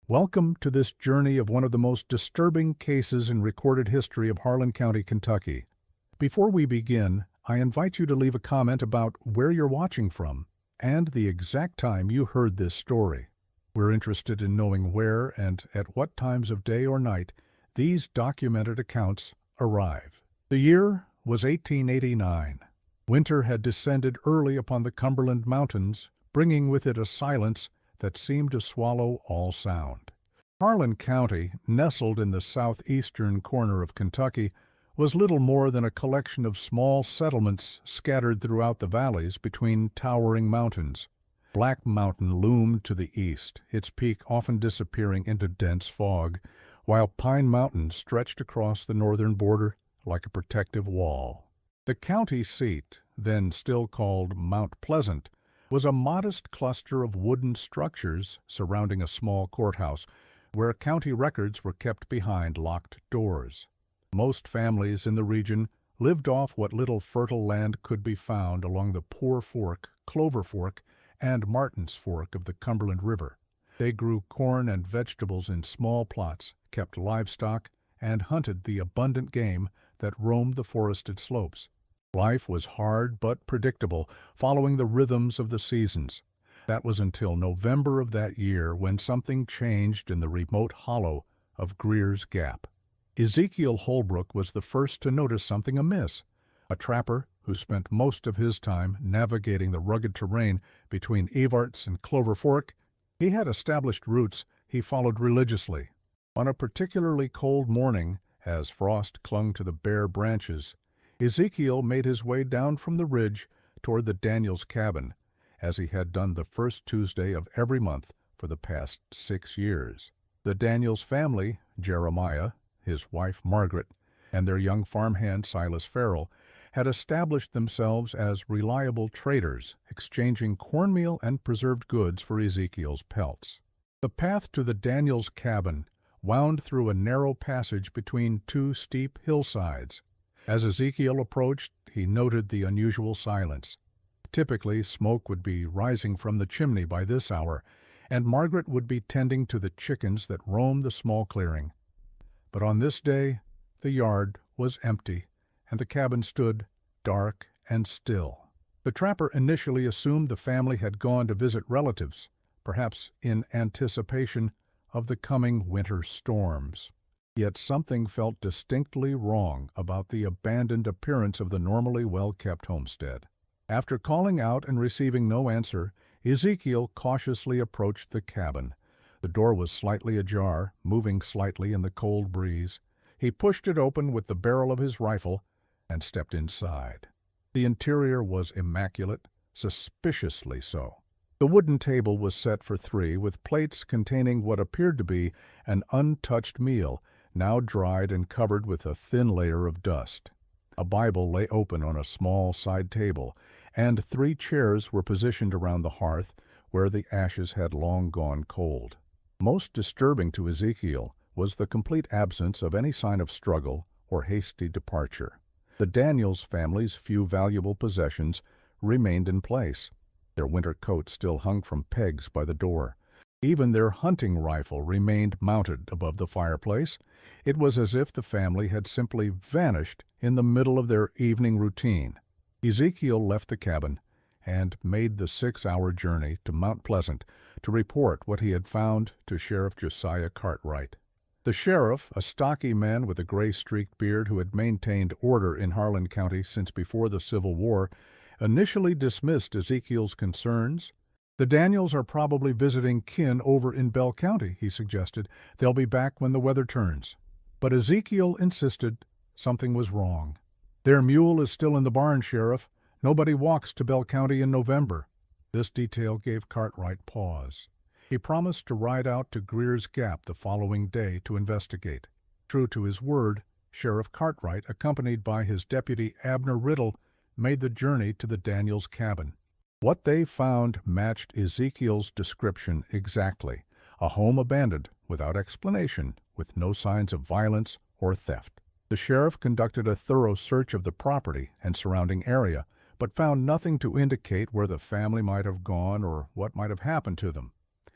Welcome to this journey of one of the most disturbing cases in recorded history of Harlan County, Kentucky. Before we begin, I invite you to leave a comment about where you're watching from and the exact time you heard this story. We're interested in knowing where and at what times of day or night these documented accounts arrive. The year was 1889. Winter had descended early upon the Cumberland Mountains, bringing with it a silence that seemed to swallow all sound. Harlan County, nestled in the southeastern corner of Kentucky, was little more than a collection of small settlements scattered throughout the valleys between towering mountains. Black Mountain loomed to the east, its peak often disappearing into dense fog, while Pine Mountain stretched across the northern border like a protective wall. The county seat, then still called Mount Pleasant, was a modest cluster of wooden structures surrounding a small courthouse, where county records were kept behind locked doors. Most families in the region lived off what little fertile land could be found along the Poor Fork, Clover Fork, and Martin's Fork of the Cumberland River. They grew corn and vegetables in small plots, kept livestock, and hunted the abundant game that roamed the forested slopes. Life was hard but predictable, following the rhythms of the seasons. That was until November of that year, when something changed in the remote hollow of Greer's Gap. Ezekiel Holbrook was the first to notice something amiss. A trapper who spent most of his time navigating the rugged terrain between Evarts and Clover Fork, he had established routes he followed religiously. On a particularly cold morning, as frost clung to the bare branches, Ezekiel made his way down from the ridge toward the Daniels cabin, as he had done the first Tuesday of every month for the past 6 years. The Daniels family, Jeremiah, his wife Margaret, and their young farmhand Silas Farrell, had established themselves as reliable traders, exchanging cornmeal and preserved goods for Ezekiel's pelts. The path to the Daniels cabin wound through a narrow passage between two steep hillsides. As Ezekiel approached, he noted the unusual silence. Typically, smoke would be rising from the chimney by this hour, and Margaret would be tending to the chickens that roamed the small clearing. But on this day, the yard was empty, and the cabin stood dark and still. The trapper initially assumed the family had gone to visit relatives, perhaps in anticipation of the coming winter storms. Yet something felt distinctly wrong about the abandoned appearance of the normally well-kept homestead. After calling out and receiving no answer, Ezekiel cautiously approached the cabin. The door was slightly ajar, moving slightly in the cold breeze. He pushed it open with the barrel of his rifle and stepped inside. The interior was immaculate, suspiciously so. The wooden table was set for 3, with plates containing what appeared to be an untouched meal, now dried and covered with a thin layer of dust. A Bible lay open on a small side table, and 3 chairs were positioned around the hearth, where the ashes had long gone cold. Most disturbing to Ezekiel was the complete absence of any sign of struggle or hasty departure. The Daniels family's few valuable possessions remained in place. Their winter coats still hung from pegs by the door. Even their hunting rifle remained mounted above the fireplace. It was as if the family had simply vanished in the middle of their evening routine. Ezekiel left the cabin and made the 6-hour journey to Mount Pleasant to report what he had found to Sheriff Josiah Cartwright. The sheriff, a stocky man with a gray-streaked beard who had maintained order in Harlan County since before the Civil War, initially dismissed Ezekiel's concerns. "The Daniels are probably visiting kin over in Bell County," he suggested. "They'll be back when the weather turns." But Ezekiel insisted something was wrong. "Their mule is still in the barn, Sheriff. Nobody walks to Bell County in November." This detail gave Cartwright pause. He promised to ride out to Greer's Gap the following day to investigate. True to his word, Sheriff Cartwright, accompanied by his deputy Abner Riddle, made the journey to the Daniels cabin. What they found matched Ezekiel's description exactly: a home abandoned, without explanation, with no signs of violence or theft. The sheriff conducted a thorough search of the property and surrounding area, but found nothing to indicate where the family might have gone or what might have happened to them.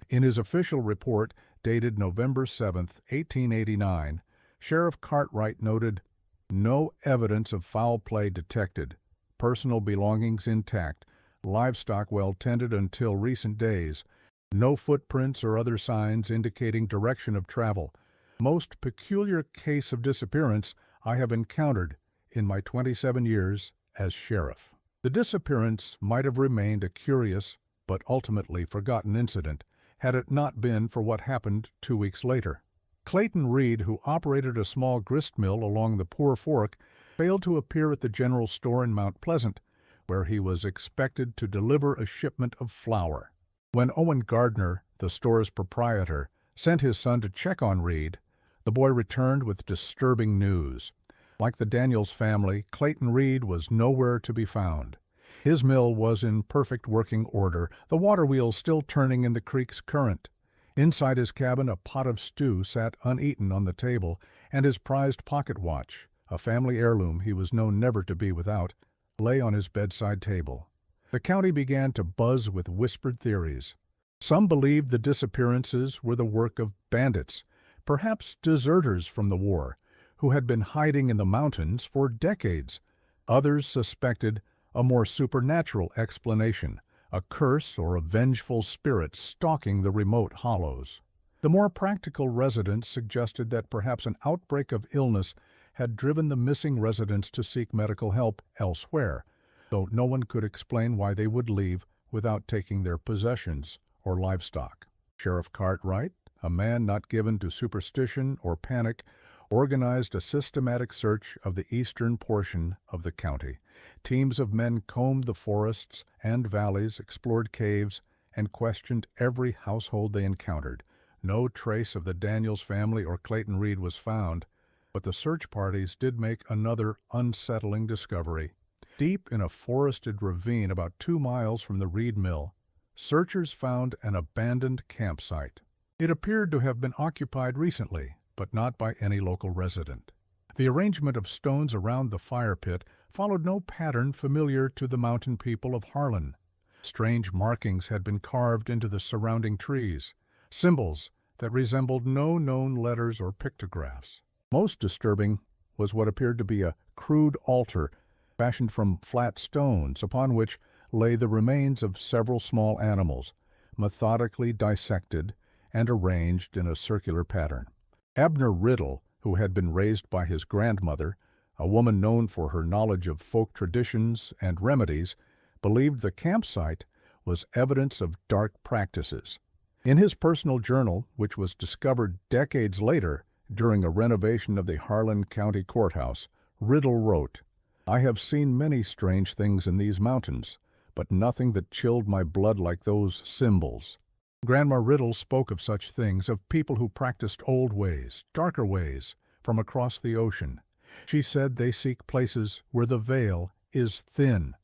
In his official report, dated November 7, 1889, Sheriff Cartwright noted, "No evidence of foul play detected. Personal belongings intact. Livestock well tended until recent days. No footprints or other signs indicating direction of travel. Most peculiar case of disappearance I have encountered in my 27 years as sheriff." The disappearance might have remained a curious but ultimately forgotten incident had it not been for what happened 2 weeks later. Clayton Reed, who operated a small grist mill along the Poor Fork, failed to appear at the general store in Mount Pleasant, where he was expected to deliver a shipment of flour. When Owen Gardner, the store's proprietor, sent his son to check on Reed, the boy returned with disturbing news. Like the Daniels family, Clayton Reed was nowhere to be found. His mill was in perfect working order, the water wheel still turning in the creek's current. Inside his cabin, a pot of stew sat uneaten on the table, and his prized pocket watch, a family heirloom he was known never to be without, lay on his bedside table. The county began to buzz with whispered theories. Some believed the disappearances were the work of bandits, perhaps deserters from the war, who had been hiding in the mountains for decades. Others suspected a more supernatural explanation, a curse or a vengeful spirit stalking the remote hollows. The more practical residents suggested that perhaps an outbreak of illness had driven the missing residents to seek medical help elsewhere, though no one could explain why they would leave without taking their possessions or livestock. Sheriff Cartwright, a man not given to superstition or panic, organized a systematic search of the eastern portion of the county. Teams of men combed the forests and valleys, explored caves, and questioned every household they encountered. No trace of the Daniels family or Clayton Reed was found, but the search parties did make another unsettling discovery. Deep in a forested ravine about 2 miles from the Reed Mill, searchers found an abandoned campsite. It appeared to have been occupied recently, but not by any local resident. The arrangement of stones around the fire pit followed no pattern familiar to the mountain people of Harlan. Strange markings had been carved into the surrounding trees, symbols that resembled no known letters or pictographs. Most disturbing was what appeared to be a crude altar fashioned from flat stones upon which lay the remains of several small animals, methodically dissected and arranged in a circular pattern. Abner Riddle, who had been raised by his grandmother, a woman known for her knowledge of folk traditions and remedies, believed the campsite was evidence of dark practices. In his personal journal, which was discovered decades later during a renovation of the Harlan County Courthouse, Riddle wrote, "I have seen many strange things in these mountains, but nothing that chilled my blood like those symbols." Grandma Riddle spoke of such things, of people who practiced old ways, darker ways, from across the ocean. She said they seek places where the veil is thin.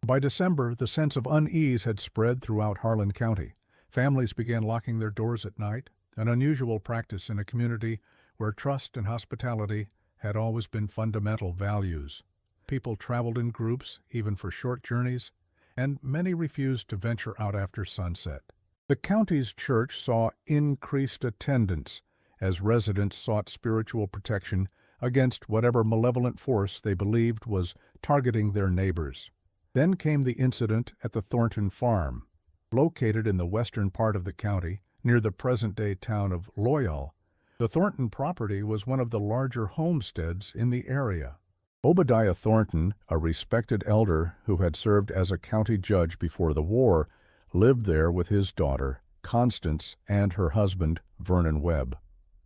By December, the sense of unease had spread throughout Harlan County. Families began locking their doors at night, an unusual practice in a community where trust and hospitality had always been fundamental values. People traveled in groups, even for short journeys, and many refused to venture out after sunset. The county's church saw increased attendance as residents sought spiritual protection against whatever malevolent force they believed was targeting their neighbors. Then came the incident at the Thornton Farm. Located in the western part of the county, near the present-day town of Loyal, the Thornton property was one of the larger homesteads in the area. Obadiah Thornton, a respected elder who had served as a county judge before the war, lived there with his daughter, Constance, and her husband, Vernon Webb.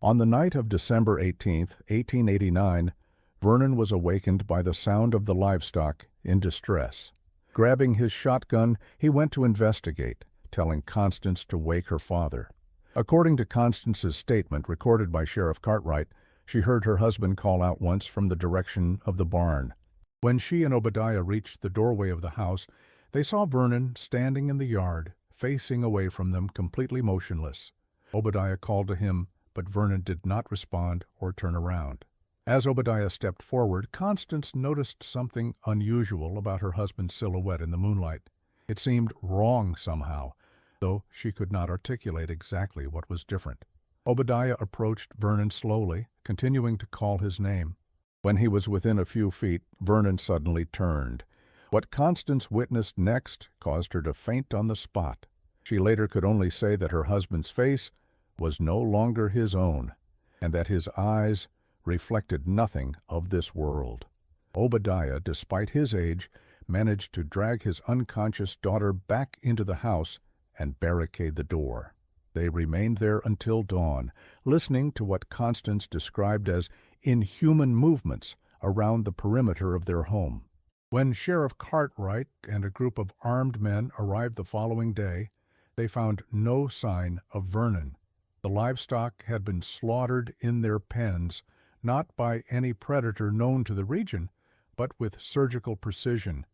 On the night of December 18, 1889, Vernon was awakened by the sound of the livestock in distress. Grabbing his shotgun, he went to investigate, telling Constance to wake her father. According to Constance's statement recorded by Sheriff Cartwright, she heard her husband call out once from the direction of the barn. When she and Obadiah reached the doorway of the house, they saw Vernon standing in the yard, facing away from them, completely motionless. Obadiah called to him, but Vernon did not respond or turn around. As Obadiah stepped forward, Constance noticed something unusual about her husband's silhouette in the moonlight. It seemed wrong somehow, though she could not articulate exactly what was different. Obadiah approached Vernon slowly, continuing to call his name. When he was within a few feet, Vernon suddenly turned. What Constance witnessed next caused her to faint on the spot. She later could only say that her husband's face was no longer his own, and that his eyes reflected nothing of this world. Obadiah, despite his age, managed to drag his unconscious daughter back into the house and barricade the door. They remained there until dawn, listening to what Constance described as inhuman movements around the perimeter of their home. When Sheriff Cartwright and a group of armed men arrived the following day, they found no sign of Vernon. The livestock had been slaughtered in their pens, not by any predator known to the region, but with surgical precision.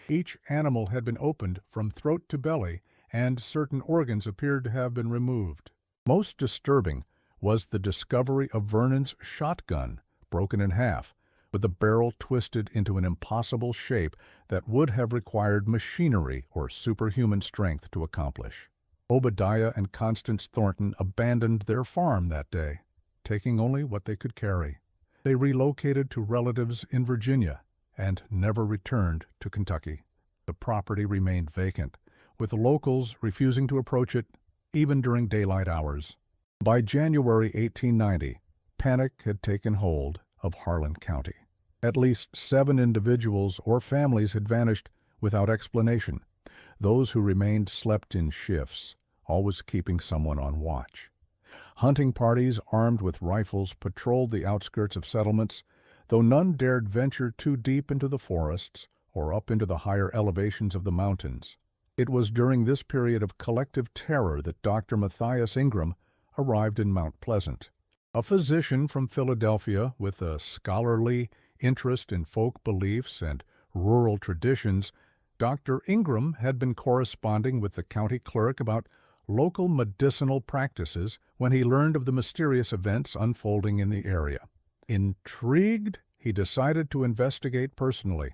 Each animal had been opened from throat to belly, and certain organs appeared to have been removed. Most disturbing was the discovery of Vernon's shotgun, broken in half, with the barrel twisted into an impossible shape that would have required machinery or superhuman strength to accomplish. Obadiah and Constance Thornton abandoned their farm that day, taking only what they could carry. They relocated to relatives in Virginia and never returned to Kentucky. The property remained vacant, with locals refusing to approach it even during daylight hours. By January 1890, panic had taken hold of Harlan County. At least 7 individuals or families had vanished without explanation. Those who remained slept in shifts, always keeping someone on watch. Hunting parties armed with rifles patrolled the outskirts of settlements, though none dared venture too deep into the forests or up into the higher elevations of the mountains. It was during this period of collective terror that Dr. Matthias Ingram arrived in Mount Pleasant. A physician from Philadelphia with a scholarly interest in folk beliefs and rural traditions, Dr. Ingram had been corresponding with the county clerk about local medicinal practices when he learned of the mysterious events unfolding in the area. Intrigued, he decided to investigate personally.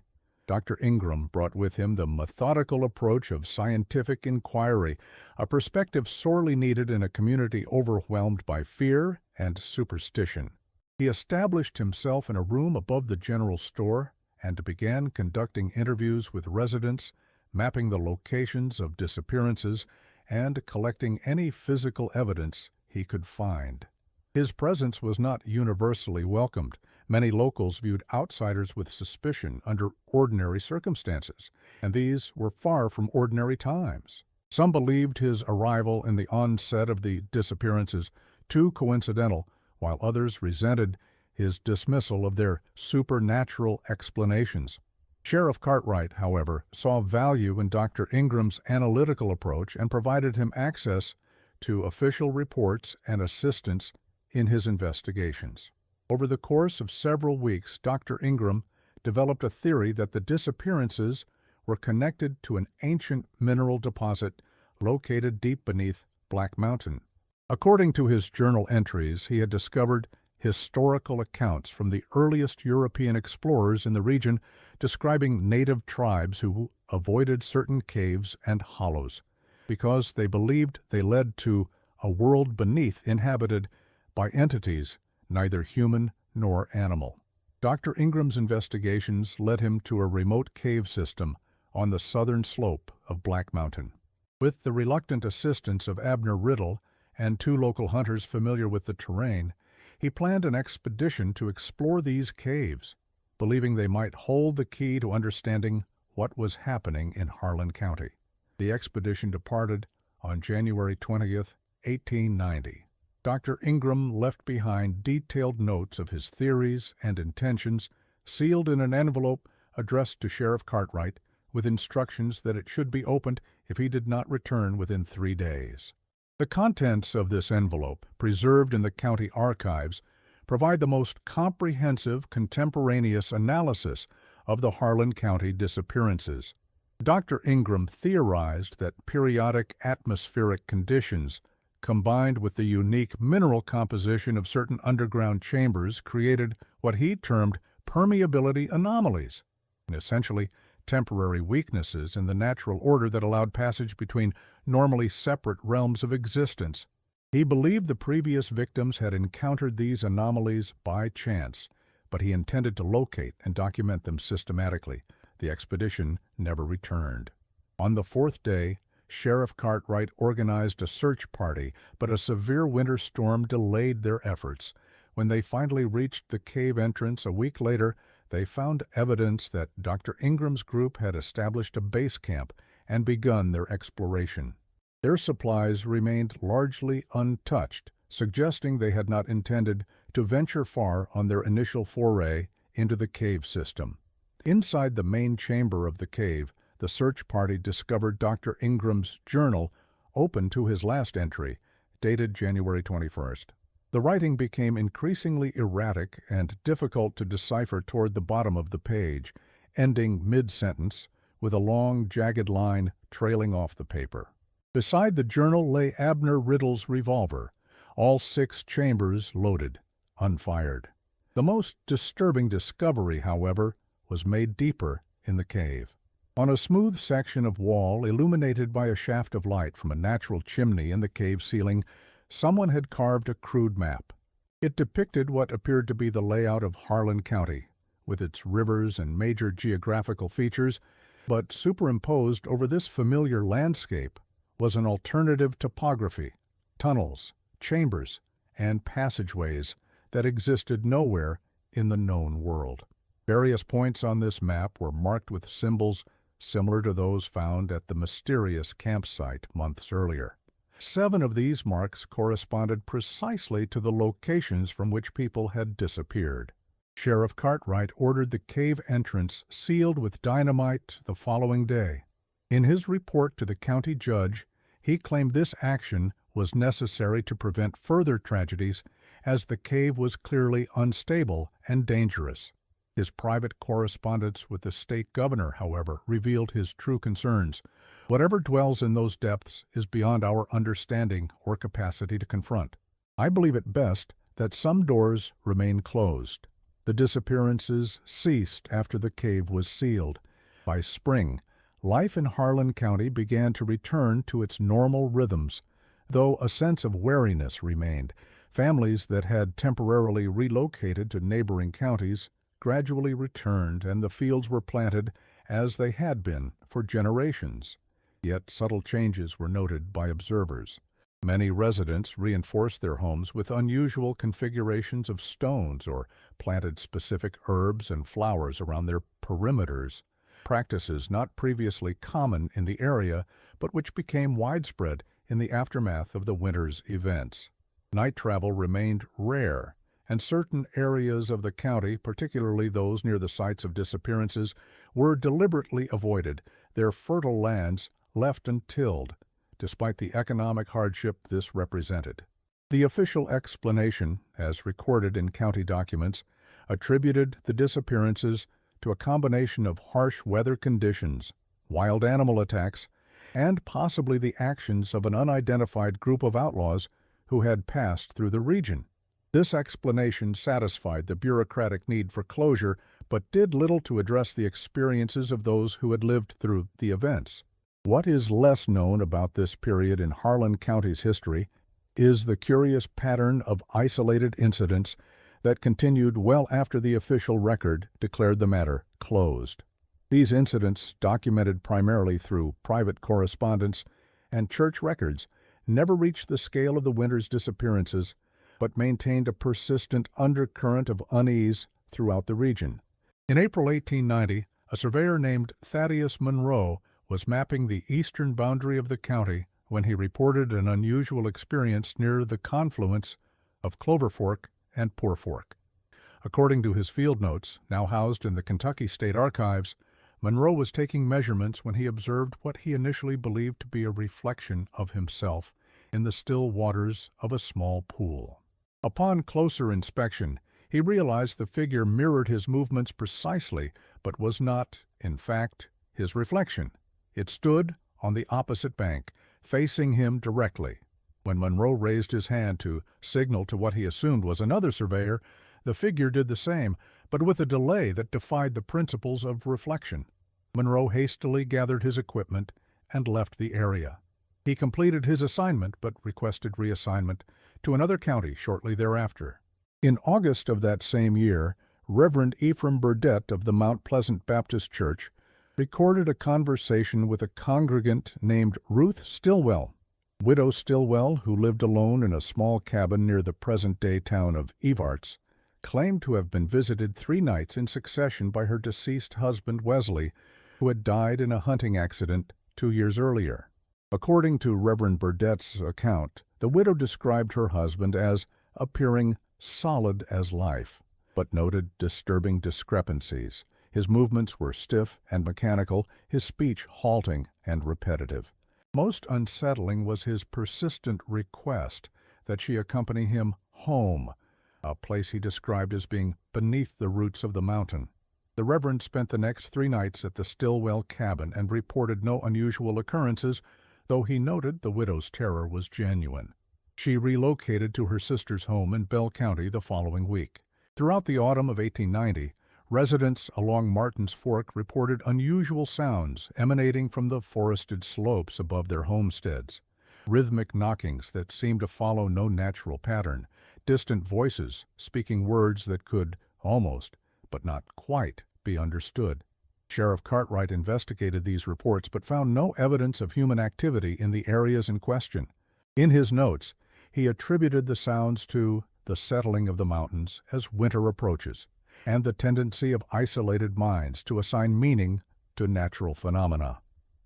Dr. Ingram brought with him the methodical approach of scientific inquiry, a perspective sorely needed in a community overwhelmed by fear and superstition. He established himself in a room above the general store and began conducting interviews with residents, mapping the locations of disappearances, and collecting any physical evidence he could find. His presence was not universally welcomed. Many locals viewed outsiders with suspicion under ordinary circumstances, and these were far from ordinary times. Some believed his arrival in the onset of the disappearances too coincidental, while others resented his dismissal of their supernatural explanations. Sheriff Cartwright, however, saw value in Dr. Ingram's analytical approach and provided him access to official reports and assistance in his investigations. Over the course of several weeks, Dr. Ingram developed a theory that the disappearances were connected to an ancient mineral deposit located deep beneath Black Mountain. According to his journal entries, he had discovered historical accounts from the earliest European explorers in the region describing native tribes who avoided certain caves and hollows because they believed they led to a world beneath inhabited by entities neither human nor animal. Dr. Ingram's investigations led him to a remote cave system on the southern slope of Black Mountain. With the reluctant assistance of Abner Riddle and 2 local hunters familiar with the terrain, he planned an expedition to explore these caves, believing they might hold the key to understanding what was happening in Harlan County. The expedition departed on January 20th, 1890. Dr. Ingram left behind detailed notes of his theories and intentions, sealed in an envelope addressed to Sheriff Cartwright, with instructions that it should be opened if he did not return within 3 days. The contents of this envelope, preserved in the county archives, provide the most comprehensive contemporaneous analysis of the Harlan County disappearances. Dr. Ingram theorized that periodic atmospheric conditions combined with the unique mineral composition of certain underground chambers created what he termed permeability anomalies, essentially temporary weaknesses in the natural order that allowed passage between normally separate realms of existence. He believed the previous victims had encountered these anomalies by chance, but he intended to locate and document them systematically. The expedition never returned. On the fourth day, Sheriff Cartwright organized a search party, but a severe winter storm delayed their efforts. When they finally reached the cave entrance a week later, they found evidence that Dr. Ingram's group had established a base camp and begun their exploration. Their supplies remained largely untouched, suggesting they had not intended to venture far on their initial foray into the cave system. Inside the main chamber of the cave, the search party discovered Dr. Ingram's journal, open to his last entry, dated January 21st. The writing became increasingly erratic and difficult to decipher toward the bottom of the page, ending mid-sentence with a long, jagged line trailing off the paper. Beside the journal lay Abner Riddle's revolver, all 6 chambers loaded, unfired. The most disturbing discovery, however, was made deeper in the cave. On a smooth section of wall illuminated by a shaft of light from a natural chimney in the cave ceiling, someone had carved a crude map. It depicted what appeared to be the layout of Harlan County, with its rivers and major geographical features, but superimposed over this familiar landscape was an alternative topography, tunnels, chambers, and passageways that existed nowhere in the known world. Various points on this map were marked with symbols similar to those found at the mysterious campsite months earlier. 7 of these marks corresponded precisely to the locations from which people had disappeared. Sheriff Cartwright ordered the cave entrance sealed with dynamite the following day. In his report to the county judge, he claimed this action was necessary to prevent further tragedies, as the cave was clearly unstable and dangerous. His private correspondence with the state governor, however, revealed his true concerns. Whatever dwells in those depths is beyond our understanding or capacity to confront. I believe it best that some doors remain closed. The disappearances ceased after the cave was sealed. By spring, life in Harlan County began to return to its normal rhythms, though a sense of wariness remained. Families that had temporarily relocated to neighboring counties gradually returned, and the fields were planted as they had been for generations. Yet subtle changes were noted by observers. Many residents reinforced their homes with unusual configurations of stones or planted specific herbs and flowers around their perimeters, practices not previously common in the area but which became widespread in the aftermath of the winter's events. Night travel remained rare, and certain areas of the county, particularly those near the sites of disappearances, were deliberately avoided, their fertile lands left untilled, despite the economic hardship this represented. The official explanation, as recorded in county documents, attributed the disappearances to a combination of harsh weather conditions, wild animal attacks, and possibly the actions of an unidentified group of outlaws who had passed through the region. This explanation satisfied the bureaucratic need for closure, but did little to address the experiences of those who had lived through the events. What is less known about this period in Harlan County's history is the curious pattern of isolated incidents that continued well after the official record declared the matter closed. These incidents, documented primarily through private correspondence and church records, never reached the scale of the winter's disappearances, but maintained a persistent undercurrent of unease throughout the region. In April 1890, a surveyor named Thaddeus Monroe was mapping the eastern boundary of the county when he reported an unusual experience near the confluence of Clover Fork and Poor Fork. According to his field notes, now housed in the Kentucky State Archives, Monroe was taking measurements when he observed what he initially believed to be a reflection of himself in the still waters of a small pool. Upon closer inspection, he realized the figure mirrored his movements precisely, but was not, in fact, his reflection. It stood on the opposite bank, facing him directly. When Monroe raised his hand to signal to what he assumed was another surveyor, the figure did the same, but with a delay that defied the principles of reflection. Monroe hastily gathered his equipment and left the area. He completed his assignment but requested reassignment to another county shortly thereafter. In August of that same year, Reverend Ephraim Burdett of the Mount Pleasant Baptist Church recorded a conversation with a congregant named Ruth Stillwell. Widow Stillwell, who lived alone in a small cabin near the present-day town of Evarts, claimed to have been visited 3 nights in succession by her deceased husband Wesley, who had died in a hunting accident 2 years earlier. According to Reverend Burdett's account, the widow described her husband as appearing solid as life, but noted disturbing discrepancies. His movements were stiff and mechanical, his speech halting and repetitive. Most unsettling was his persistent request that she accompany him home, a place he described as being beneath the roots of the mountain. The Reverend spent the next 3 nights at the Stillwell cabin and reported no unusual occurrences, though he noted the widow's terror was genuine. She relocated to her sister's home in Bell County the following week. Throughout the autumn of 1890, residents along Martin's Fork reported unusual sounds emanating from the forested slopes above their homesteads. Rhythmic knockings that seemed to follow no natural pattern, distant voices speaking words that could almost, but not quite, be understood. Sheriff Cartwright investigated these reports but found no evidence of human activity in the areas in question. In his notes, he attributed the sounds to the settling of the mountains as winter approaches, and the tendency of isolated minds to assign meaning to natural phenomena.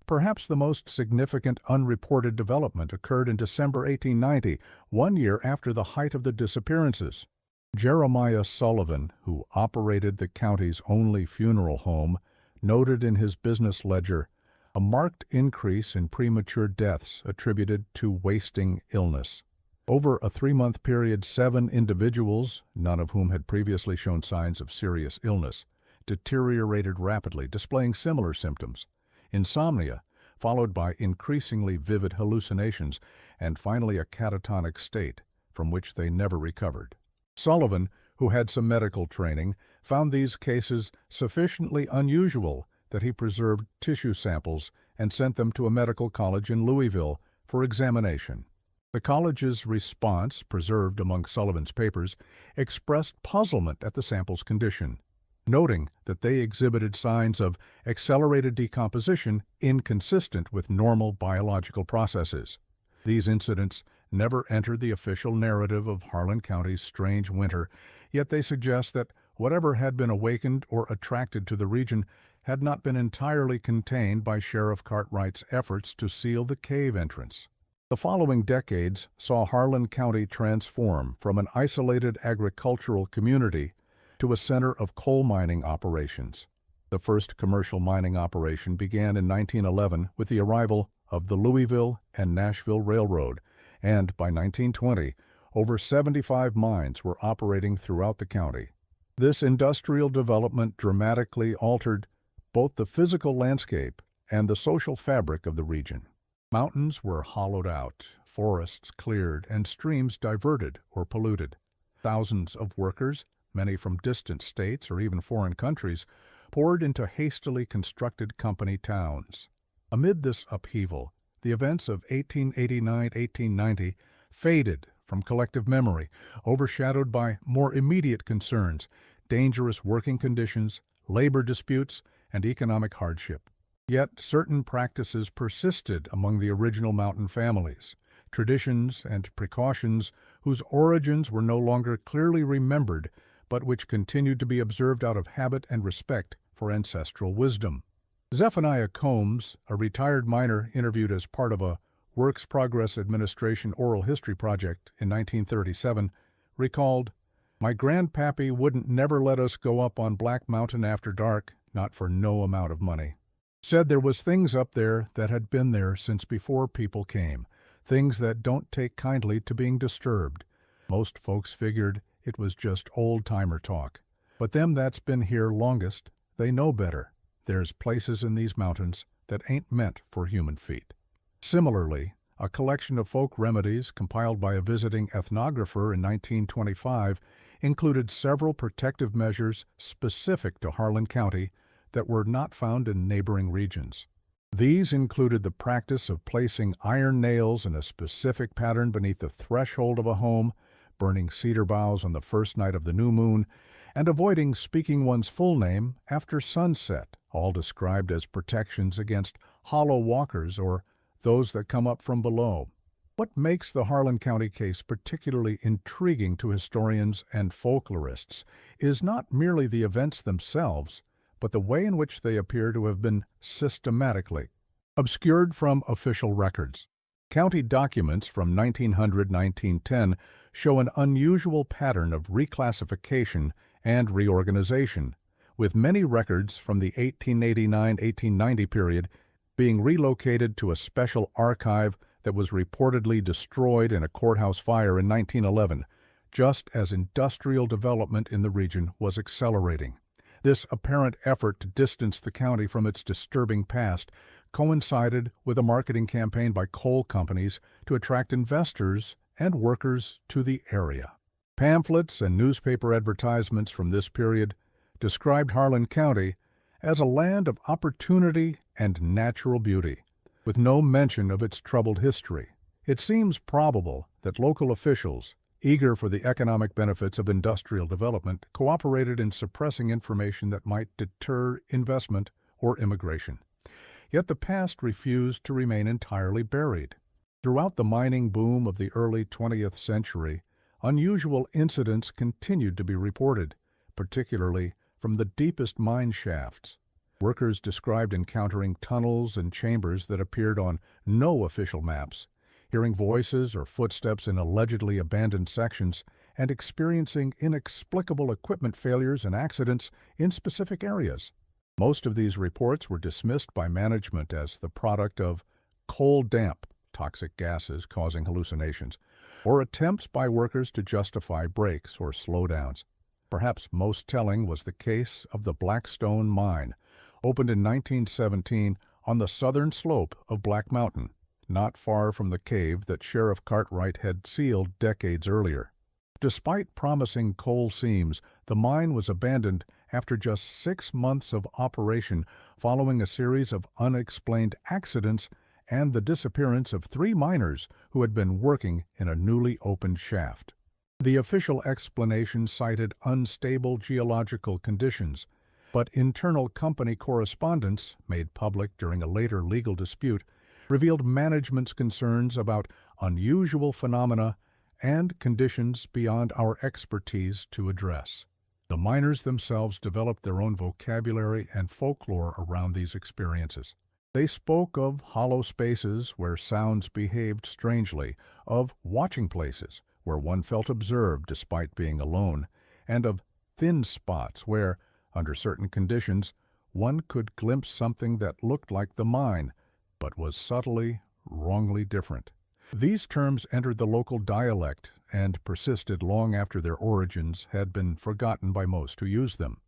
Perhaps the most significant unreported development occurred in December 1890, 1 year after the height of the disappearances. Jeremiah Sullivan, who operated the county's only funeral home, noted in his business ledger a marked increase in premature deaths attributed to wasting illness. Over a 3-month period, 7 individuals, none of whom had previously shown signs of serious illness, deteriorated rapidly, displaying similar symptoms: insomnia, followed by increasingly vivid hallucinations, and finally a catatonic state from which they never recovered. Sullivan, who had some medical training, found these cases sufficiently unusual that he preserved tissue samples and sent them to a medical college in Louisville for examination. The college's response, preserved among Sullivan's papers, expressed puzzlement at the sample's condition, noting that they exhibited signs of accelerated decomposition inconsistent with normal biological processes. These incidents never entered the official narrative of Harlan County's strange winter, yet they suggest that whatever had been awakened or attracted to the region had not been entirely contained by Sheriff Cartwright's efforts to seal the cave entrance. The following decades saw Harlan County transform from an isolated agricultural community to a center of coal mining operations. The first commercial mining operation began in 1911 with the arrival of the Louisville and Nashville Railroad, and by 1920, over 75 mines were operating throughout the county. This industrial development dramatically altered both the physical landscape and the social fabric of the region. Mountains were hollowed out, forests cleared, and streams diverted or polluted. Thousands of workers, many from distant states or even foreign countries, poured into hastily constructed company towns. Amid this upheaval, the events of 1889-1890 faded from collective memory, overshadowed by more immediate concerns: dangerous working conditions, labor disputes, and economic hardship. Yet certain practices persisted among the original mountain families, traditions and precautions whose origins were no longer clearly remembered, but which continued to be observed out of habit and respect for ancestral wisdom. Zephaniah Combs, a retired miner interviewed as part of a Works Progress Administration oral history project in 1937, recalled, "My grandpappy wouldn't never let us go up on Black Mountain after dark, not for no amount of money. Said there was things up there that had been there since before people came, things that don't take kindly to being disturbed. Most folks figured it was just old-timer talk. But them that's been here longest, they know better. There's places in these mountains that ain't meant for human feet." Similarly, a collection of folk remedies compiled by a visiting ethnographer in 1925 included several protective measures specific to Harlan County that were not found in neighboring regions. These included the practice of placing iron nails in a specific pattern beneath the threshold of a home, burning cedar boughs on the first night of the new moon, and avoiding speaking one's full name after sunset, all described as protections against hollow walkers or those that come up from below. What makes the Harlan County case particularly intriguing to historians and folklorists is not merely the events themselves, but the way in which they appear to have been systematically obscured from official records. County documents from 1900-1910 show an unusual pattern of reclassification and reorganization, with many records from the 1889-1890 period being relocated to a special archive that was reportedly destroyed in a courthouse fire in 1911, just as industrial development in the region was accelerating. This apparent effort to distance the county from its disturbing past coincided with a marketing campaign by coal companies to attract investors and workers to the area. Pamphlets and newspaper advertisements from this period described Harlan County as a land of opportunity and natural beauty, with no mention of its troubled history. It seems probable that local officials, eager for the economic benefits of industrial development, cooperated in suppressing information that might deter investment or immigration. Yet the past refused to remain entirely buried. Throughout the mining boom of the early 20th century, unusual incidents continued to be reported, particularly from the deepest mine shafts. Workers described encountering tunnels and chambers that appeared on no official maps, hearing voices or footsteps in allegedly abandoned sections, and experiencing inexplicable equipment failures and accidents in specific areas. Most of these reports were dismissed by management as the product of coal damp, toxic gases causing hallucinations, or attempts by workers to justify breaks or slowdowns. Perhaps most telling was the case of the Blackstone Mine, opened in 1917 on the southern slope of Black Mountain, not far from the cave that Sheriff Cartwright had sealed decades earlier. Despite promising coal seams, the mine was abandoned after just 6 months of operation following a series of unexplained accidents and the disappearance of 3 miners who had been working in a newly opened shaft. The official explanation cited unstable geological conditions, but internal company correspondence, made public during a later legal dispute, revealed management's concerns about unusual phenomena and conditions beyond our expertise to address. The miners themselves developed their own vocabulary and folklore around these experiences. They spoke of hollow spaces where sounds behaved strangely, of watching places where one felt observed despite being alone, and of thin spots where, under certain conditions, one could glimpse something that looked like the mine, but was subtly, wrongly different. These terms entered the local dialect and persisted long after their origins had been forgotten by most who used them.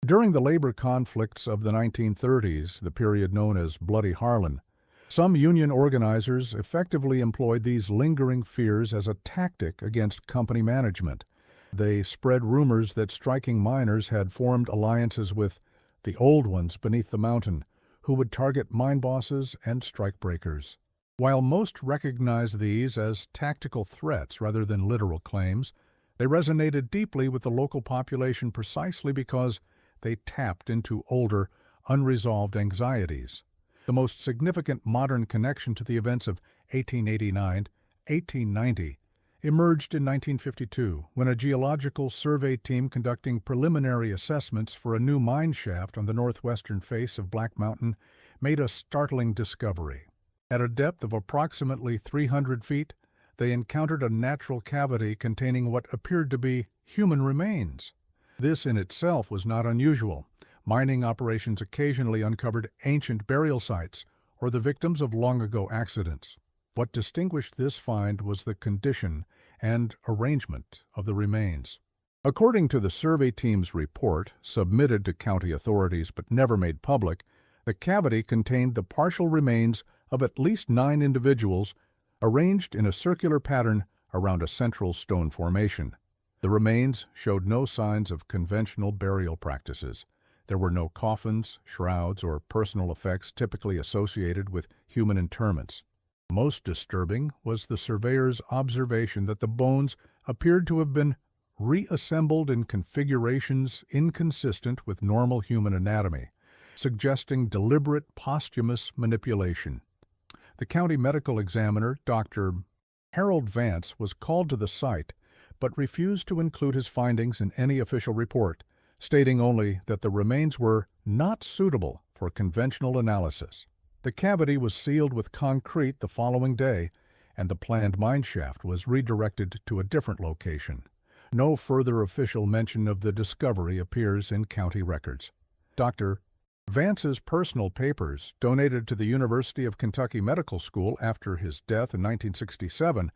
During the labor conflicts of the 1930s, the period known as Bloody Harlan, some union organizers effectively employed these lingering fears as a tactic against company management. They spread rumors that striking miners had formed alliances with the old ones beneath the mountain, who would target mine bosses and strikebreakers. While most recognized these as tactical threats rather than literal claims, they resonated deeply with the local population precisely because they tapped into older, unresolved anxieties. The most significant modern connection to the events of 1889-1890 emerged in 1952 when a geological survey team conducting preliminary assessments for a new mine shaft on the northwestern face of Black Mountain made a startling discovery. At a depth of approximately 300 feet, they encountered a natural cavity containing what appeared to be human remains. This in itself was not unusual. Mining operations occasionally uncovered ancient burial sites or the victims of long-ago accidents. What distinguished this find was the condition and arrangement of the remains. According to the survey team's report, submitted to county authorities but never made public, the cavity contained the partial remains of at least 9 individuals arranged in a circular pattern around a central stone formation. The remains showed no signs of conventional burial practices. There were no coffins, shrouds, or personal effects typically associated with human interments. Most disturbing was the surveyor's observation that the bones appeared to have been reassembled in configurations inconsistent with normal human anatomy, suggesting deliberate posthumous manipulation. The county medical examiner, Dr. Harold Vance, was called to the site, but refused to include his findings in any official report, stating only that the remains were not suitable for conventional analysis. The cavity was sealed with concrete the following day, and the planned mine shaft was redirected to a different location. No further official mention of the discovery appears in county records. Dr. Vance's personal papers, donated to the University of Kentucky Medical School after his death in 1967,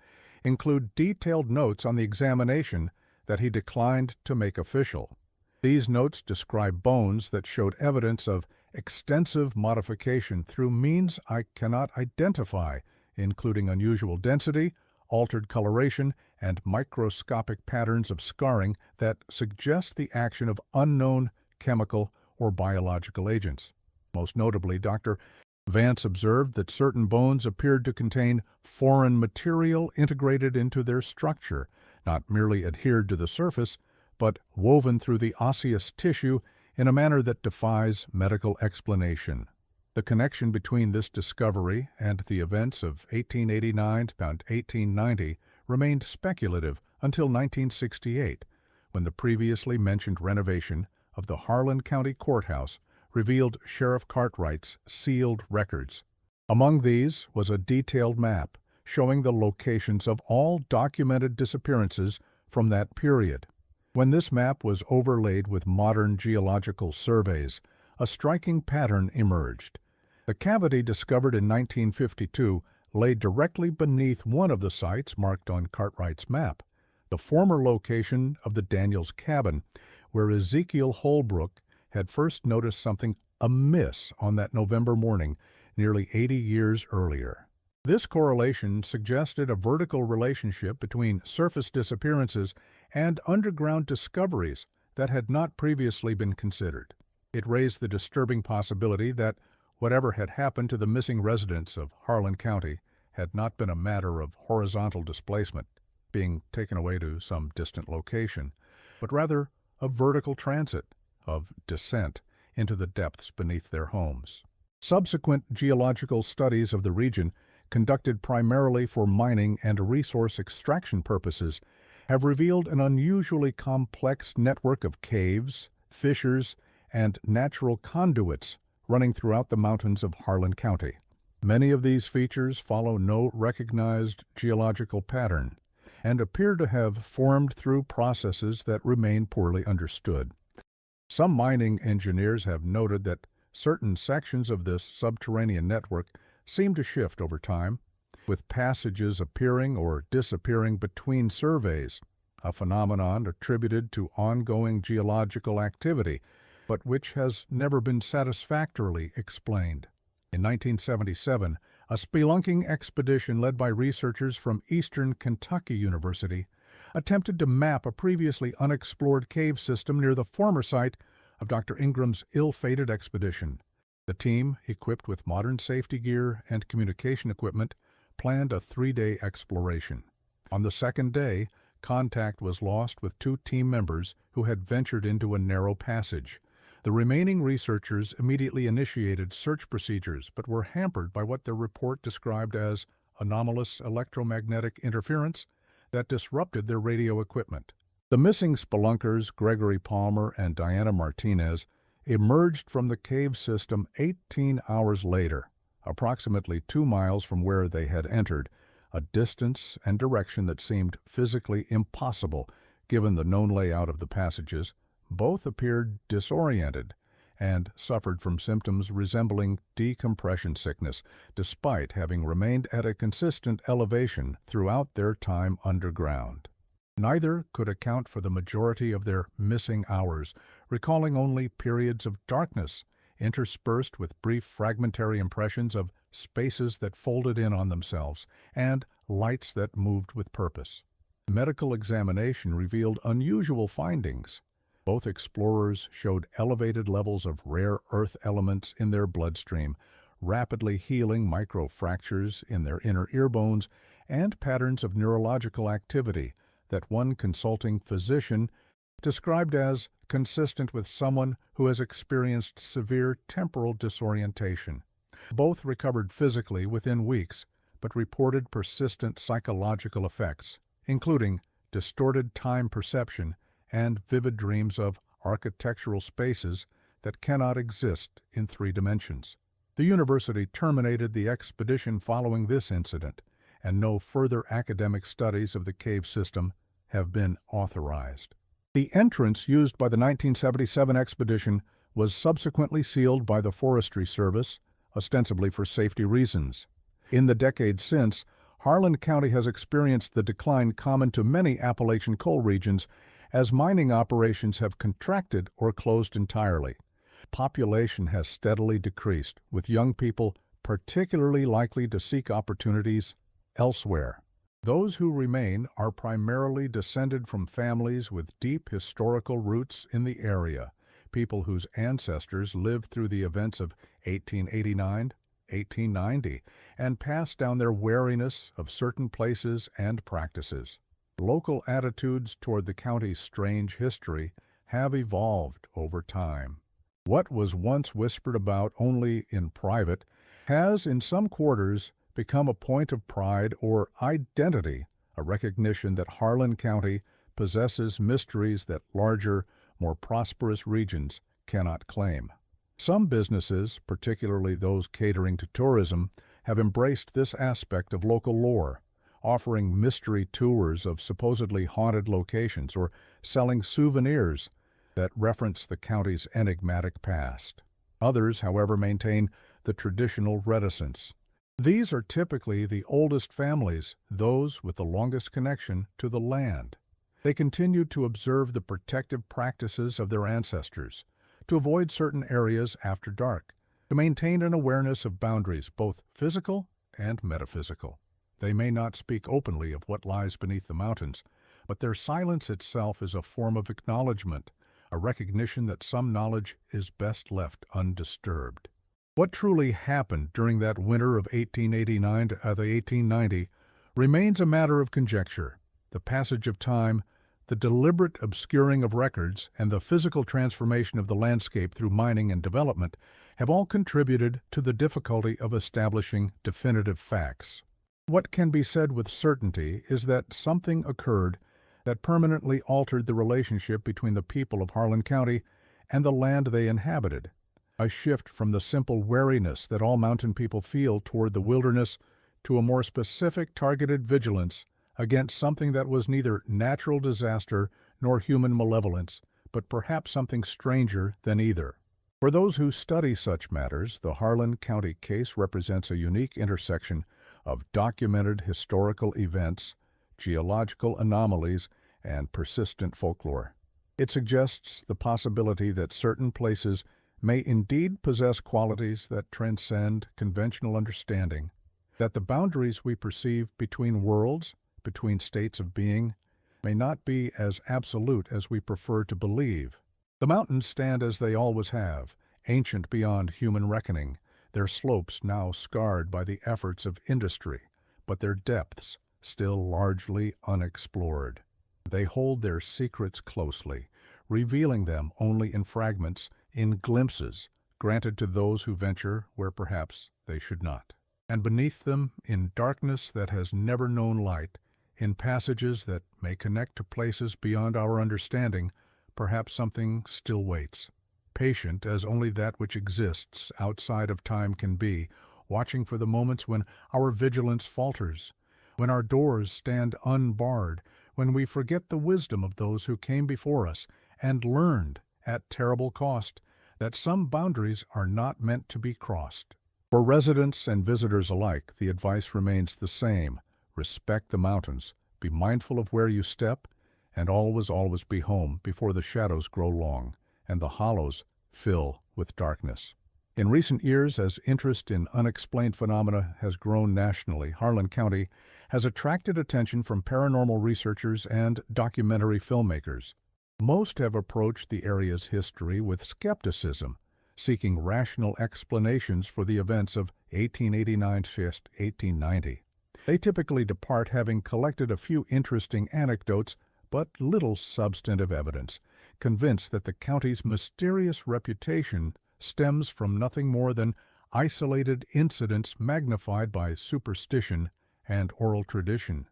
include detailed notes on the examination that he declined to make official. These notes describe bones that showed evidence of extensive modification through means I cannot identify, including unusual density, altered coloration, and microscopic patterns of scarring that suggest the action of unknown chemical or biological agents. Most notably, Dr. Vance observed that certain bones appeared to contain foreign material integrated into their structure, not merely adhered to the surface, but woven through the osseous tissue in a manner that defies medical explanation. The connection between this discovery and the events of 1889 and 1890 remained speculative until 1968, when the previously mentioned renovation of the Harlan County Courthouse revealed Sheriff Cartwright's sealed records. Among these was a detailed map showing the locations of all documented disappearances from that period. When this map was overlaid with modern geological surveys, a striking pattern emerged. The cavity discovered in 1952 lay directly beneath one of the sites marked on Cartwright's map, the former location of the Daniels cabin, where Ezekiel Holbrook had first noticed something amiss on that November morning nearly 80 years earlier. This correlation suggested a vertical relationship between surface disappearances and underground discoveries that had not previously been considered. It raised the disturbing possibility that whatever had happened to the missing residents of Harlan County had not been a matter of horizontal displacement, being taken away to some distant location, but rather of vertical transit, of descent into the depths beneath their homes. Subsequent geological studies of the region, conducted primarily for mining and resource extraction purposes, have revealed an unusually complex network of caves, fissures, and natural conduits running throughout the mountains of Harlan County. Many of these features follow no recognized geological pattern and appear to have formed through processes that remain poorly understood. Some mining engineers have noted that certain sections of this subterranean network seem to shift over time, with passages appearing or disappearing between surveys, a phenomenon attributed to ongoing geological activity, but which has never been satisfactorily explained. In 1977, a spelunking expedition led by researchers from Eastern Kentucky University attempted to map a previously unexplored cave system near the former site of Dr. Ingram's ill-fated expedition. The team, equipped with modern safety gear and communication equipment, planned a 3-day exploration. On the second day, contact was lost with 2 team members who had ventured into a narrow passage. The remaining researchers immediately initiated search procedures, but were hampered by what their report described as anomalous electromagnetic interference that disrupted their radio equipment. The missing spelunkers, Gregory Palmer and Diana Martinez, emerged from the cave system 18 hours later, approximately 2 miles from where they had entered, a distance and direction that seemed physically impossible given the known layout of the passages. Both appeared disoriented and suffered from symptoms resembling decompression sickness, despite having remained at a consistent elevation throughout their time underground. Neither could account for the majority of their missing hours, recalling only periods of darkness interspersed with brief fragmentary impressions of spaces that folded in on themselves and lights that moved with purpose. Medical examination revealed unusual findings. Both explorers showed elevated levels of rare earth elements in their bloodstream, rapidly healing microfractures in their inner ear bones, and patterns of neurological activity that one consulting physician described as consistent with someone who has experienced severe temporal disorientation. Both recovered physically within weeks, but reported persistent psychological effects, including distorted time perception and vivid dreams of architectural spaces that cannot exist in 3 dimensions. The university terminated the expedition following this incident, and no further academic studies of the cave system have been authorized. The entrance used by the 1977 expedition was subsequently sealed by the Forestry Service, ostensibly for safety reasons. In the decades since, Harlan County has experienced the decline common to many Appalachian coal regions as mining operations have contracted or closed entirely. Population has steadily decreased, with young people particularly likely to seek opportunities elsewhere. Those who remain are primarily descended from families with deep historical roots in the area, people whose ancestors lived through the events of 1889, 1890, and passed down their wariness of certain places and practices. Local attitudes toward the county's strange history have evolved over time. What was once whispered about only in private has, in some quarters, become a point of pride or identity, a recognition that Harlan County possesses mysteries that larger, more prosperous regions cannot claim. Some businesses, particularly those catering to tourism, have embraced this aspect of local lore, offering mystery tours of supposedly haunted locations or selling souvenirs that reference the county's enigmatic past. Others, however, maintain the traditional reticence. These are typically the oldest families, those with the longest connection to the land. They continue to observe the protective practices of their ancestors, to avoid certain areas after dark, to maintain an awareness of boundaries, both physical and metaphysical. They may not speak openly of what lies beneath the mountains, but their silence itself is a form of acknowledgement, a recognition that some knowledge is best left undisturbed. What truly happened during that winter of 1889 to 1890 remains a matter of conjecture. The passage of time, the deliberate obscuring of records, and the physical transformation of the landscape through mining and development have all contributed to the difficulty of establishing definitive facts. What can be said with certainty is that something occurred that permanently altered the relationship between the people of Harlan County and the land they inhabited, a shift from the simple wariness that all mountain people feel toward the wilderness to a more specific targeted vigilance against something that was neither natural disaster nor human malevolence, but perhaps something stranger than either. For those who study such matters, the Harlan County case represents a unique intersection of documented historical events, geological anomalies, and persistent folklore. It suggests the possibility that certain places may indeed possess qualities that transcend conventional understanding, that the boundaries we perceive between worlds, between states of being, may not be as absolute as we prefer to believe. The mountains stand as they always have, ancient beyond human reckoning, their slopes now scarred by the efforts of industry, but their depths still largely unexplored. They hold their secrets closely, revealing them only in fragments, in glimpses, granted to those who venture where perhaps they should not. And beneath them, in darkness that has never known light, in passages that may connect to places beyond our understanding, perhaps something still waits, patient as only that which exists outside of time can be, watching for the moments when our vigilance falters, when our doors stand unbarred, when we forget the wisdom of those who came before us and learned, at terrible cost, that some boundaries are not meant to be crossed. For residents and visitors alike, the advice remains the same. Respect the mountains, be mindful of where you step, and always be home before the shadows grow long and the hollows fill with darkness. In recent years, as interest in unexplained phenomena has grown nationally, Harlan County has attracted attention from paranormal researchers and documentary filmmakers. Most have approached the area's history with skepticism, seeking rational explanations for the events of 1889–1890. They typically depart having collected a few interesting anecdotes but little substantive evidence, convinced that the county's mysterious reputation stems from nothing more than isolated incidents magnified by superstition and oral tradition.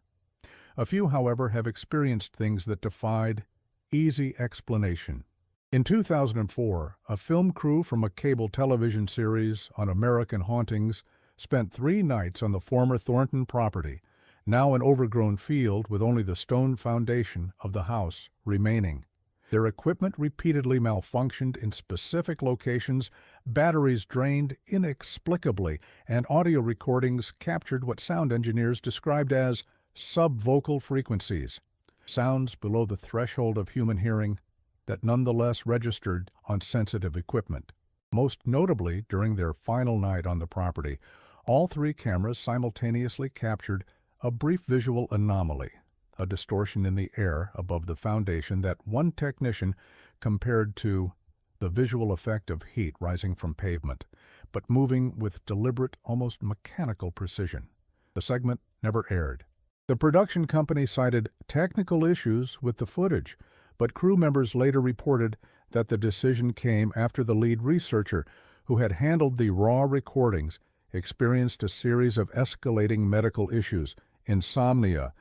A few, however, have experienced things that defied easy explanation. In 2004, a film crew from a cable television series on American hauntings spent 3 nights on the former Thornton property, now an overgrown field with only the stone foundation of the house remaining. Their equipment repeatedly malfunctioned in specific locations, batteries drained inexplicably, and audio recordings captured what sound engineers described as subvocal frequencies, sounds below the threshold of human hearing that nonetheless registered on sensitive equipment. Most notably, during their final night on the property, all 3 cameras simultaneously captured a brief visual anomaly, a distortion in the air above the foundation that one technician compared to the visual effect of heat rising from pavement, but moving with deliberate, almost mechanical precision. The segment never aired. The production company cited technical issues with the footage, but crew members later reported that the decision came after the lead researcher, who had handled the raw recordings, experienced a series of escalating medical issues, insomnia,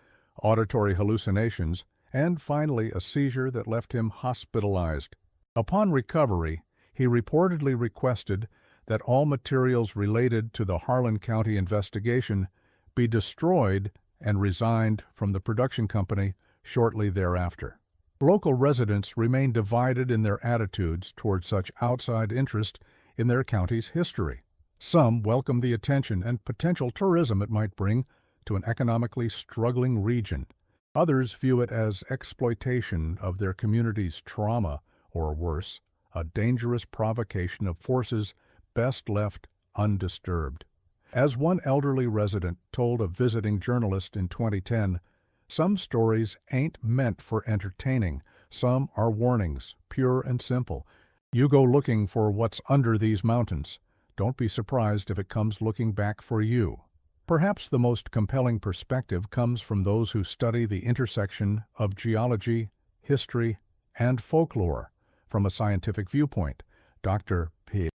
auditory hallucinations, and finally a seizure that left him hospitalized. Upon recovery, he reportedly requested that all materials related to the Harlan County investigation be destroyed and resigned from the production company shortly thereafter. Local residents remain divided in their attitudes toward such outside interest in their county's history. Some welcome the attention and potential tourism it might bring to an economically struggling region. Others view it as exploitation of their community's trauma, or worse, a dangerous provocation of forces best left undisturbed. As one elderly resident told a visiting journalist in 2010, some stories ain't meant for entertaining. Some are warnings, pure and simple. You go looking for what's under these mountains. Don't be surprised if it comes looking back for you. Perhaps the most compelling perspective comes from those who study the intersection of geology, history, and folklore from a scientific viewpoint. Dr. P.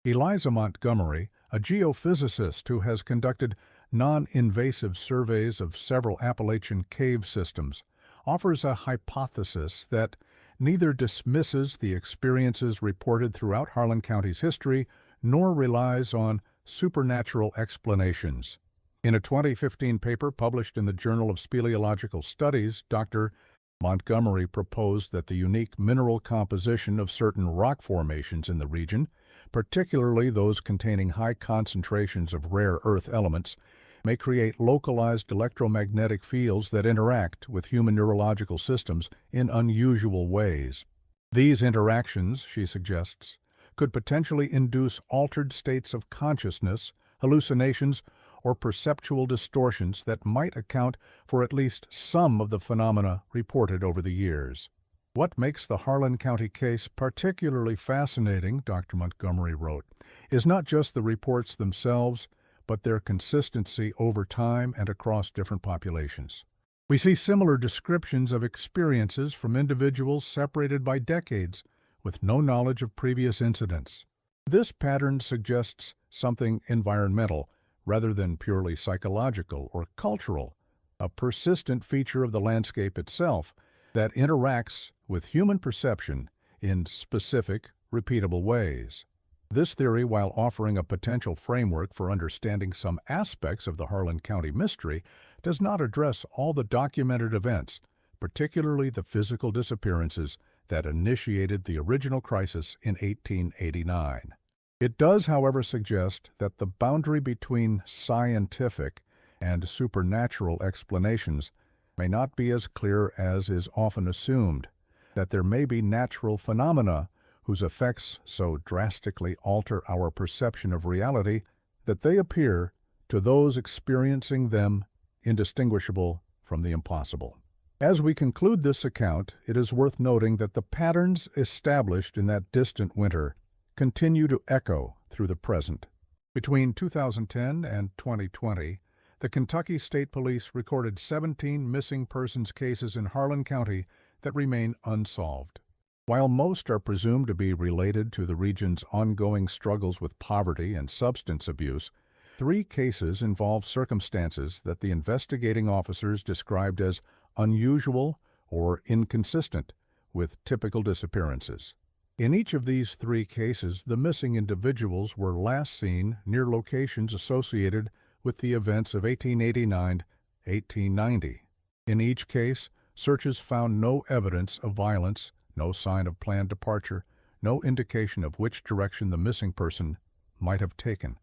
Eliza Montgomery, a geophysicist who has conducted non-invasive surveys of several Appalachian cave systems, offers a hypothesis that neither dismisses the experiences reported throughout Harlan County's history nor relies on supernatural explanations. In a 2015 paper published in the Journal of Speleological Studies, Dr. Montgomery proposed that the unique mineral composition of certain rock formations in the region, particularly those containing high concentrations of rare earth elements, may create localized electromagnetic fields that interact with human neurological systems in unusual ways. These interactions, she suggests, could potentially induce altered states of consciousness, hallucinations, or perceptual distortions that might account for at least some of the phenomena reported over the years. What makes the Harlan County case particularly fascinating, Dr. Montgomery wrote, is not just the reports themselves, but their consistency over time and across different populations. We see similar descriptions of experiences from individuals separated by decades with no knowledge of previous incidents. This pattern suggests something environmental rather than purely psychological or cultural, a persistent feature of the landscape itself that interacts with human perception in specific, repeatable ways. This theory, while offering a potential framework for understanding some aspects of the Harlan County mystery, does not address all the documented events, particularly the physical disappearances that initiated the original crisis in 1889. It does, however, suggest that the boundary between scientific and supernatural explanations may not be as clear as is often assumed, that there may be natural phenomena whose effects so drastically alter our perception of reality that they appear, to those experiencing them, indistinguishable from the impossible. As we conclude this account, it is worth noting that the patterns established in that distant winter continue to echo through the present. Between 2010 and 2020, the Kentucky State Police recorded 17 missing persons cases in Harlan County that remain unsolved. While most are presumed to be related to the region's ongoing struggles with poverty and substance abuse, 3 cases involve circumstances that the investigating officers described as unusual or inconsistent with typical disappearances. In each of these 3 cases, the missing individuals were last seen near locations associated with the events of 1889-1890. In each case, searches found no evidence of violence, no sign of planned departure, no indication of which direction the missing person might have taken.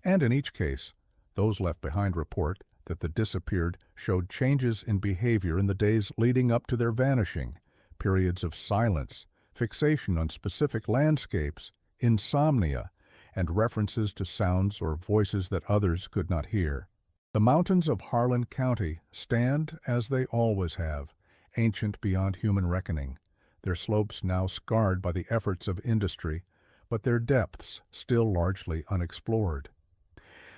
And in each case, those left behind report that the disappeared showed changes in behavior in the days leading up to their vanishing, periods of silence, fixation on specific landscapes, insomnia, and references to sounds or voices that others could not hear. The mountains of Harlan County stand as they always have, ancient beyond human reckoning, their slopes now scarred by the efforts of industry, but their depths still largely unexplored.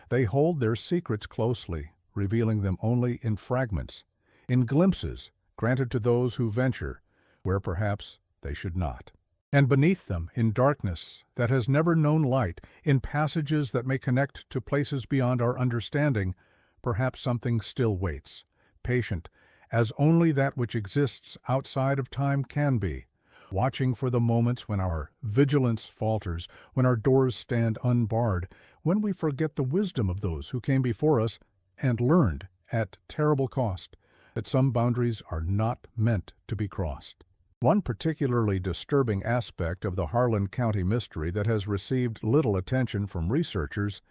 They hold their secrets closely, revealing them only in fragments, in glimpses granted to those who venture where perhaps they should not. And beneath them, in darkness that has never known light, in passages that may connect to places beyond our understanding, perhaps something still waits, patient, as only that which exists outside of time can be, watching for the moments when our vigilance falters, when our doors stand unbarred, when we forget the wisdom of those who came before us and learned, at terrible cost, that some boundaries are not meant to be crossed. One particularly disturbing aspect of the Harlan County mystery that has received little attention from researchers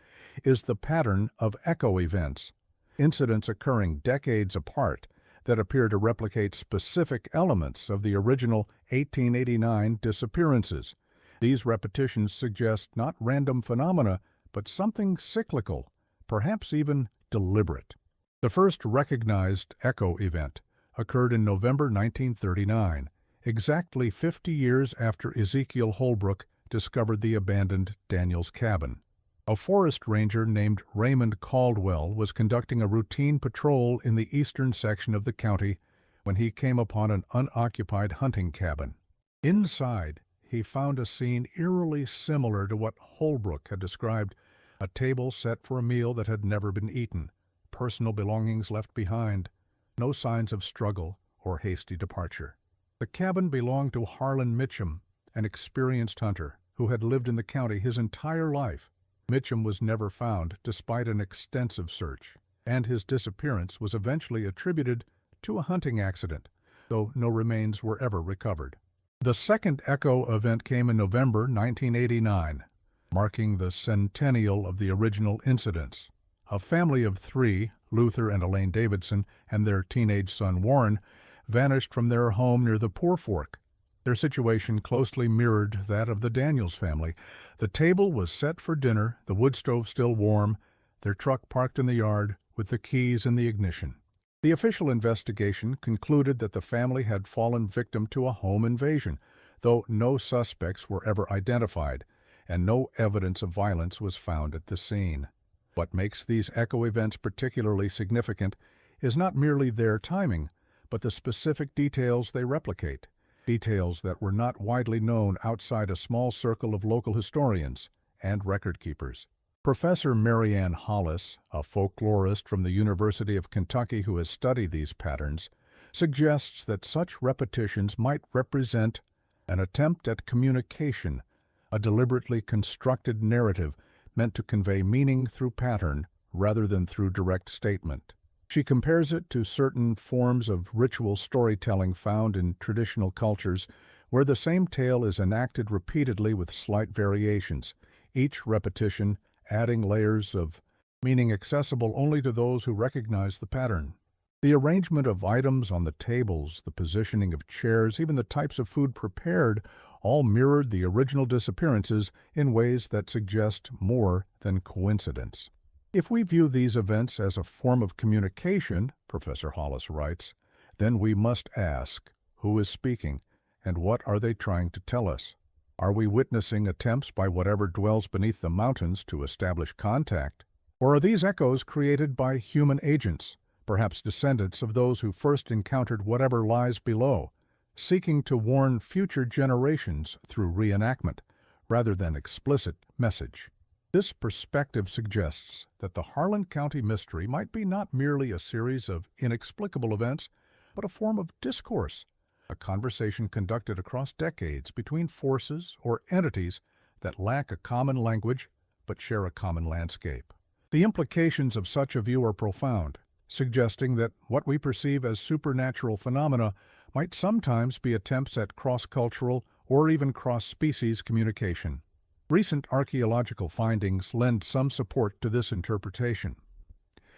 is the pattern of echo events, incidents occurring decades apart that appear to replicate specific elements of the original 1889 disappearances. These repetitions suggest not random phenomena, but something cyclical, perhaps even deliberate. The first recognized echo event occurred in November 1939, exactly 50 years after Ezekiel Holbrook discovered the abandoned Daniels cabin. A forest ranger named Raymond Caldwell was conducting a routine patrol in the eastern section of the county when he came upon an unoccupied hunting cabin. Inside, he found a scene eerily similar to what Holbrook had described: a table set for a meal that had never been eaten, personal belongings left behind, no signs of struggle or hasty departure. The cabin belonged to Harlan Mitchum, an experienced hunter who had lived in the county his entire life. Mitchum was never found despite an extensive search, and his disappearance was eventually attributed to a hunting accident, though no remains were ever recovered. The second echo event came in November 1989, marking the centennial of the original incidents. A family of 3, Luther and Elaine Davidson, and their teenage son Warren, vanished from their home near the Poor Fork. Their situation closely mirrored that of the Daniels family. The table was set for dinner, the wood stove still warm, their truck parked in the yard with the keys in the ignition. The official investigation concluded that the family had fallen victim to a home invasion, though no suspects were ever identified, and no evidence of violence was found at the scene. What makes these echo events particularly significant is not merely their timing, but the specific details they replicate, details that were not widely known outside a small circle of local historians and record keepers. Professor Mary Ann Hollis, a folklorist from the University of Kentucky who has studied these patterns, suggests that such repetitions might represent an attempt at communication, a deliberately constructed narrative meant to convey meaning through pattern rather than through direct statement. She compares it to certain forms of ritual storytelling found in traditional cultures where the same tale is enacted repeatedly with slight variations, each repetition adding layers of meaning accessible only to those who recognize the pattern. The arrangement of items on the tables, the positioning of chairs, even the types of food prepared, all mirrored the original disappearances in ways that suggest more than coincidence. If we view these events as a form of communication, Professor Hollis writes, then we must ask, who is speaking, and what are they trying to tell us? Are we witnessing attempts by whatever dwells beneath the mountains to establish contact? Or are these echoes created by human agents, perhaps descendants of those who first encountered whatever lies below, seeking to warn future generations through reenactment, rather than explicit message? This perspective suggests that the Harlan County mystery might be not merely a series of inexplicable events, but a form of discourse, a conversation conducted across decades between forces or entities that lack a common language but share a common landscape. The implications of such a view are profound, suggesting that what we perceive as supernatural phenomena might sometimes be attempts at cross-cultural or even cross-species communication. Recent archaeological findings lend some support to this interpretation.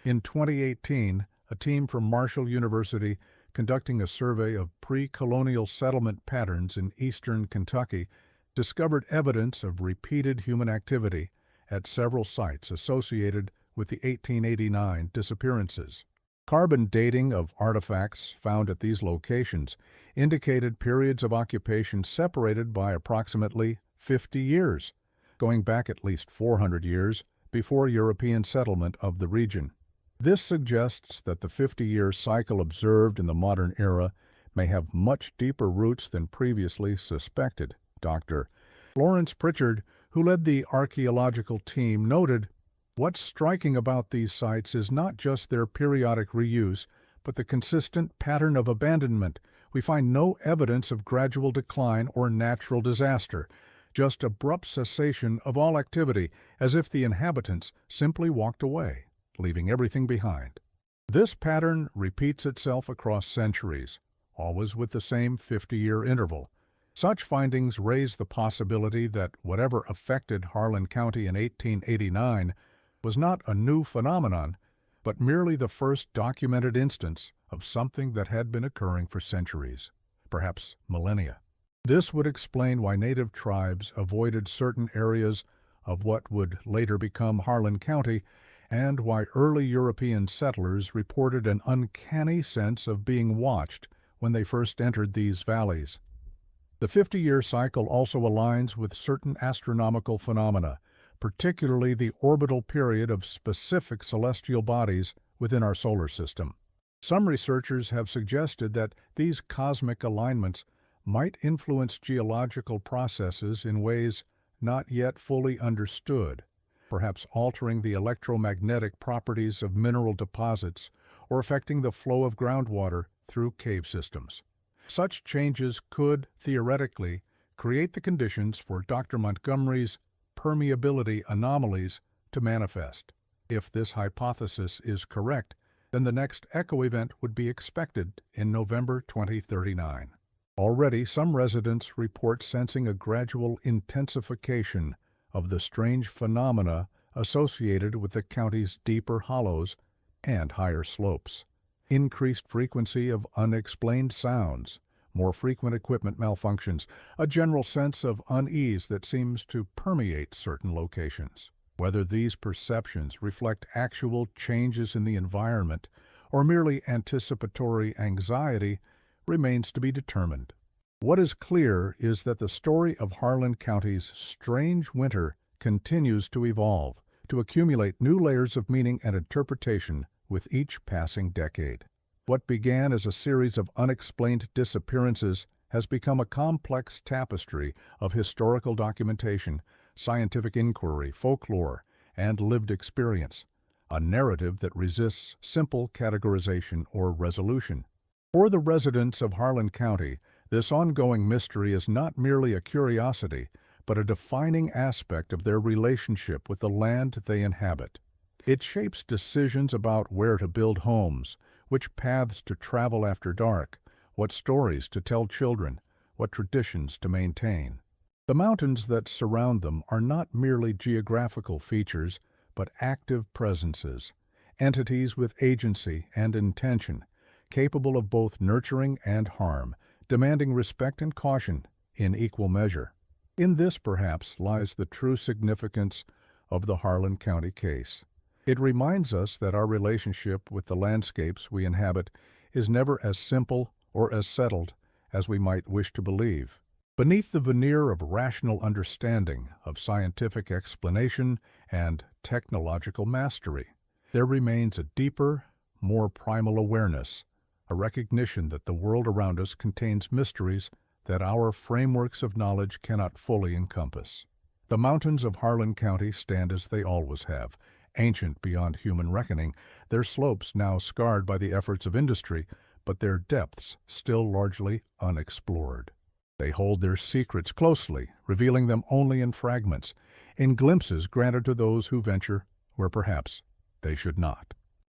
In 2018, a team from Marshall University conducting a survey of pre-colonial settlement patterns in eastern Kentucky discovered evidence of repeated human activity at several sites associated with the 1889 disappearances. Carbon dating of artifacts found at these locations indicated periods of occupation separated by approximately 50 years, going back at least 400 years before European settlement of the region. This suggests that the 50-year cycle observed in the modern era may have much deeper roots than previously suspected. Dr. Lawrence Pritchard, who led the archaeological team, noted, "What's striking about these sites is not just their periodic reuse, but the consistent pattern of abandonment. We find no evidence of gradual decline or natural disaster, just abrupt cessation of all activity, as if the inhabitants simply walked away, leaving everything behind. This pattern repeats itself across centuries, always with the same 50-year interval. Such findings raise the possibility that whatever affected Harlan County in 1889 was not a new phenomenon, but merely the first documented instance of something that had been occurring for centuries, perhaps millennia. This would explain why native tribes avoided certain areas of what would later become Harlan County, and why early European settlers reported an uncanny sense of being watched when they first entered these valleys. The 50-year cycle also aligns with certain astronomical phenomena, particularly the orbital period of specific celestial bodies within our solar system. Some researchers have suggested that these cosmic alignments might influence geological processes in ways not yet fully understood, perhaps altering the electromagnetic properties of mineral deposits or affecting the flow of groundwater through cave systems. Such changes could, theoretically, create the conditions for Dr. Montgomery's permeability anomalies to manifest. If this hypothesis is correct, then the next echo event would be expected in November 2039. Already, some residents report sensing a gradual intensification of the strange phenomena associated with the county's deeper hollows and higher slopes. Increased frequency of unexplained sounds, more frequent equipment malfunctions, a general sense of unease that seems to permeate certain locations. Whether these perceptions reflect actual changes in the environment or merely anticipatory anxiety remains to be determined. What is clear is that the story of Harlan County's strange winter continues to evolve, to accumulate new layers of meaning and interpretation with each passing decade. What began as a series of unexplained disappearances has become a complex tapestry of historical documentation, scientific inquiry, folklore, and lived experience, a narrative that resists simple categorization or resolution. For the residents of Harlan County, this ongoing mystery is not merely a curiosity, but a defining aspect of their relationship with the land they inhabit. It shapes decisions about where to build homes, which paths to travel after dark, what stories to tell children, what traditions to maintain. The mountains that surround them are not merely geographical features, but active presences, entities with agency and intention, capable of both nurturing and harm, demanding respect and caution in equal measure. In this, perhaps, lies the true significance of the Harlan County case. It reminds us that our relationship with the landscapes we inhabit is never as simple or as settled as we might wish to believe. Beneath the veneer of rational understanding, of scientific explanation, and technological mastery, there remains a deeper, more primal awareness, a recognition that the world around us contains mysteries that our frameworks of knowledge cannot fully encompass. The mountains of Harlan County stand as they always have, ancient beyond human reckoning, their slopes now scarred by the efforts of industry, but their depths still largely unexplored. They hold their secrets closely, revealing them only in fragments, in glimpses granted to those who venture where perhaps they should not.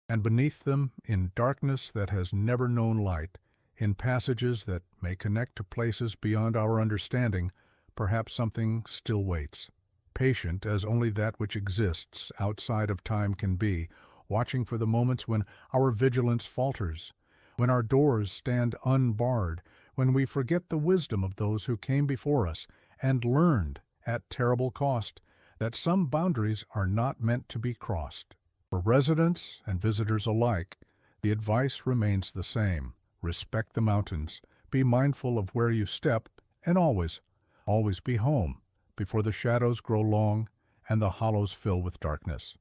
And beneath them, in darkness that has never known light, in passages that may connect to places beyond our understanding, perhaps something still waits, patient as only that which exists outside of time can be, watching for the moments when our vigilance falters, when our doors stand unbarred, when we forget the wisdom of those who came before us and learned, at terrible cost, that some boundaries are not meant to be crossed. For residents and visitors alike, the advice remains the same. Respect the mountains, be mindful of where you step, and always be home before the shadows grow long and the hollows fill with darkness.